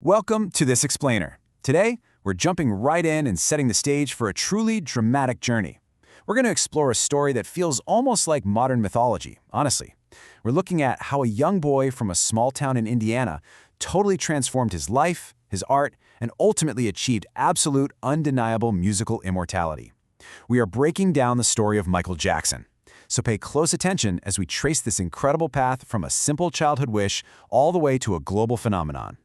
Welcome to This Explainer. Today, we're jumping right in and setting the stage for a truly dramatic journey. We're going to explore a story that feels almost like modern mythology, honestly. We're looking at how a young boy from a small town in Indiana totally transformed his life, his art, and ultimately achieved absolute, undeniable musical immortality. We are breaking down the story of Michael Jackson. So pay close attention as we trace this incredible path from a simple childhood wish all the way to a global phenomenon.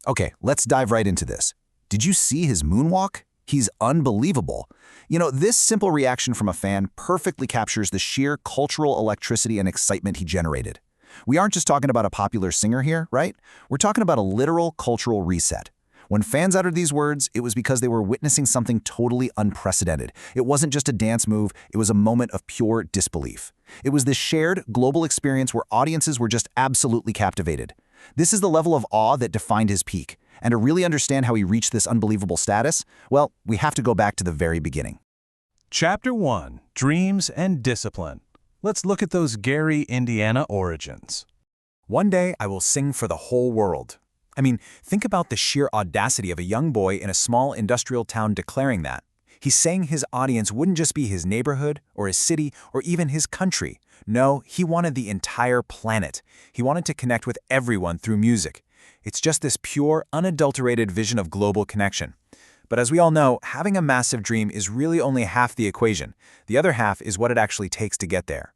Okay, let's dive right into this. Did you see his moonwalk? He's unbelievable. This simple reaction from a fan perfectly captures the sheer cultural electricity and excitement he generated. We aren't just talking about a popular singer here, right? We're talking about a literal cultural reset. When fans uttered these words, it was because they were witnessing something totally unprecedented. It wasn't just a dance move, it was a moment of pure disbelief. It was this shared, global experience where audiences were just absolutely captivated. This is the level of awe that defined his peak. And to really understand how he reached this unbelievable status, well, we have to go back to the very beginning. Chapter 1: Dreams and Discipline. Let's look at those Gary, Indiana origins. One day, I will sing for the whole world. Think about the sheer audacity of a young boy in a small industrial town declaring that. He's saying his audience wouldn't just be his neighborhood or his city or even his country. No, he wanted the entire planet. He wanted to connect with everyone through music. It's just this pure, unadulterated vision of global connection. But as we all know, having a massive dream is really only half the equation. The other half is what it actually takes to get there.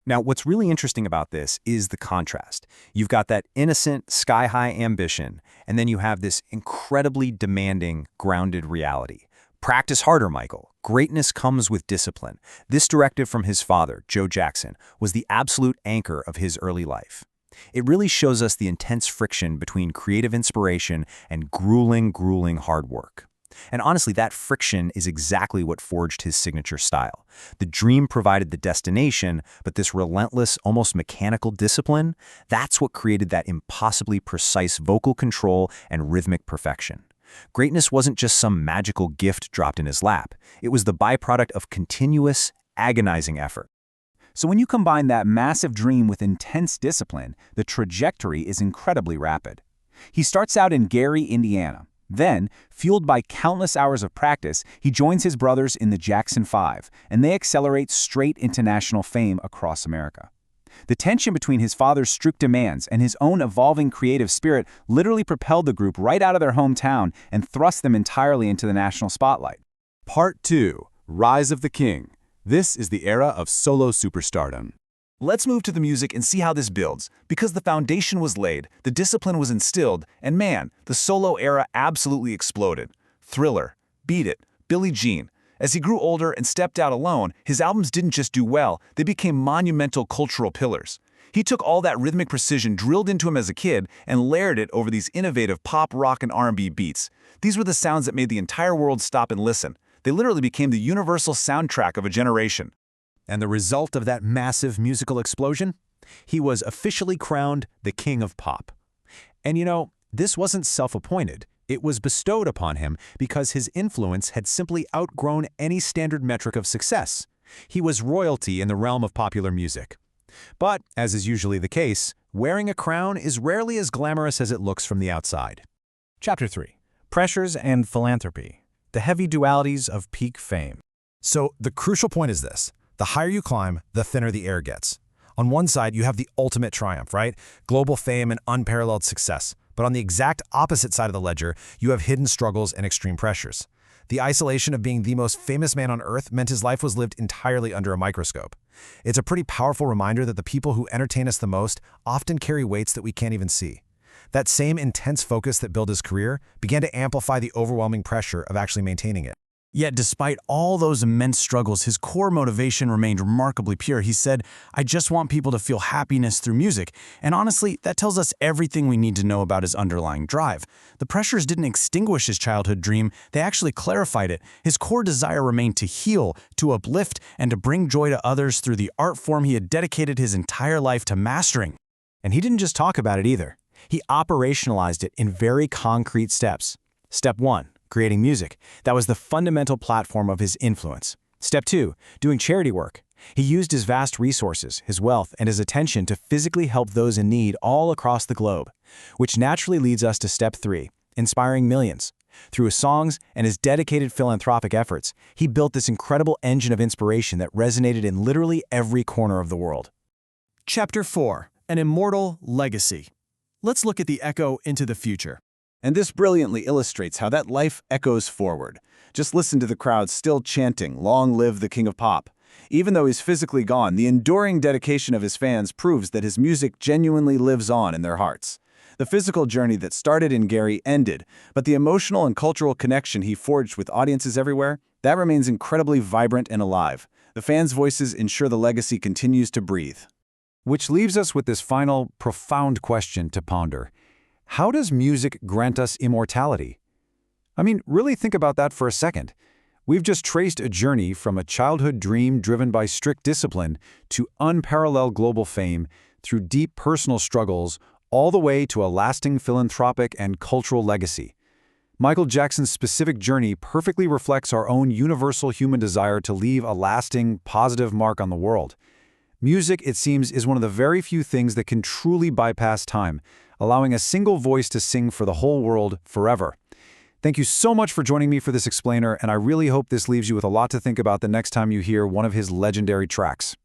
Now, what's really interesting about this is the contrast. You've got that innocent, sky-high ambition, and then you have this incredibly demanding, grounded reality. Practice harder, Michael. Greatness comes with discipline. This directive from his father, Joe Jackson, was the absolute anchor of his early life. It really shows us the intense friction between creative inspiration and grueling hard work. And honestly, that friction is exactly what forged his signature style. The dream provided the destination, but this relentless, almost mechanical discipline, that's what created that impossibly precise vocal control and rhythmic perfection. Greatness wasn't just some magical gift dropped in his lap. It was the byproduct of continuous, agonizing effort. So when you combine that massive dream with intense discipline, the trajectory is incredibly rapid. He starts out in Gary, Indiana. Then, fueled by countless hours of practice, he joins his brothers in the Jackson 5, and they accelerate straight into national fame across America. The tension between his father's strict demands and his own evolving creative spirit literally propelled the group right out of their hometown and thrust them entirely into the national spotlight. Part 2: Rise of the King. This is the era of solo superstardom. Let's move to the music and see how this builds. Because the foundation was laid, the discipline was instilled, and man, the solo era absolutely exploded. Thriller, Beat It, Billie Jean. As he grew older and stepped out alone, his albums didn't just do well, they became monumental cultural pillars. He took all that rhythmic precision drilled into him as a kid and layered it over these innovative pop, rock, and R&B beats. These were the sounds that made the entire world stop and listen. They literally became the universal soundtrack of a generation. And the result of that massive musical explosion? He was officially crowned the King of Pop. And this wasn't self-appointed. It was bestowed upon him because his influence had simply outgrown any standard metric of success. He was royalty in the realm of popular music. But, as is usually the case, wearing a crown is rarely as glamorous as it looks from the outside. Chapter 3: Pressures and Philanthropy. The heavy dualities of peak fame. So the crucial point is this. The higher you climb, the thinner the air gets. On one side, you have the ultimate triumph, right? Global fame and unparalleled success. But on the exact opposite side of the ledger, you have hidden struggles and extreme pressures. The isolation of being the most famous man on earth meant his life was lived entirely under a microscope. It's a pretty powerful reminder that the people who entertain us the most often carry weights that we can't even see. That same intense focus that built his career began to amplify the overwhelming pressure of actually maintaining it. Yet despite all those immense struggles, his core motivation remained remarkably pure. He said, "I just want people to feel happiness through music." And honestly, that tells us everything we need to know about his underlying drive. The pressures didn't extinguish his childhood dream, they actually clarified it. His core desire remained to heal, to uplift, and to bring joy to others through the art form he had dedicated his entire life to mastering. And he didn't just talk about it either. He operationalized it in very concrete steps. Step 1. Creating music. That was the fundamental platform of his influence. Step 2, doing charity work. He used his vast resources, his wealth, and his attention to physically help those in need all across the globe. Which naturally leads us to Step 3, inspiring millions. Through his songs and his dedicated philanthropic efforts, he built this incredible engine of inspiration that resonated in literally every corner of the world. Chapter 4. An Immortal Legacy. Let's look at the echo into the future. And this brilliantly illustrates how that life echoes forward. Just listen to the crowd still chanting, "Long live the King of Pop." Even though he's physically gone, the enduring dedication of his fans proves that his music genuinely lives on in their hearts. The physical journey that started in Gary ended, but the emotional and cultural connection he forged with audiences everywhere, that remains incredibly vibrant and alive. The fans' voices ensure the legacy continues to breathe. Which leaves us with this final, profound question to ponder. How does music grant us immortality? I mean, really think about that for a second. We've just traced a journey from a childhood dream driven by strict discipline to unparalleled global fame through deep personal struggles, all the way to a lasting philanthropic and cultural legacy. Michael Jackson's specific journey perfectly reflects our own universal human desire to leave a lasting, positive mark on the world. Music, it seems, is one of the very few things that can truly bypass time, allowing a single voice to sing for the whole world forever. Thank you so much for joining me for this explainer, and I really hope this leaves you with a lot to think about the next time you hear one of his legendary tracks.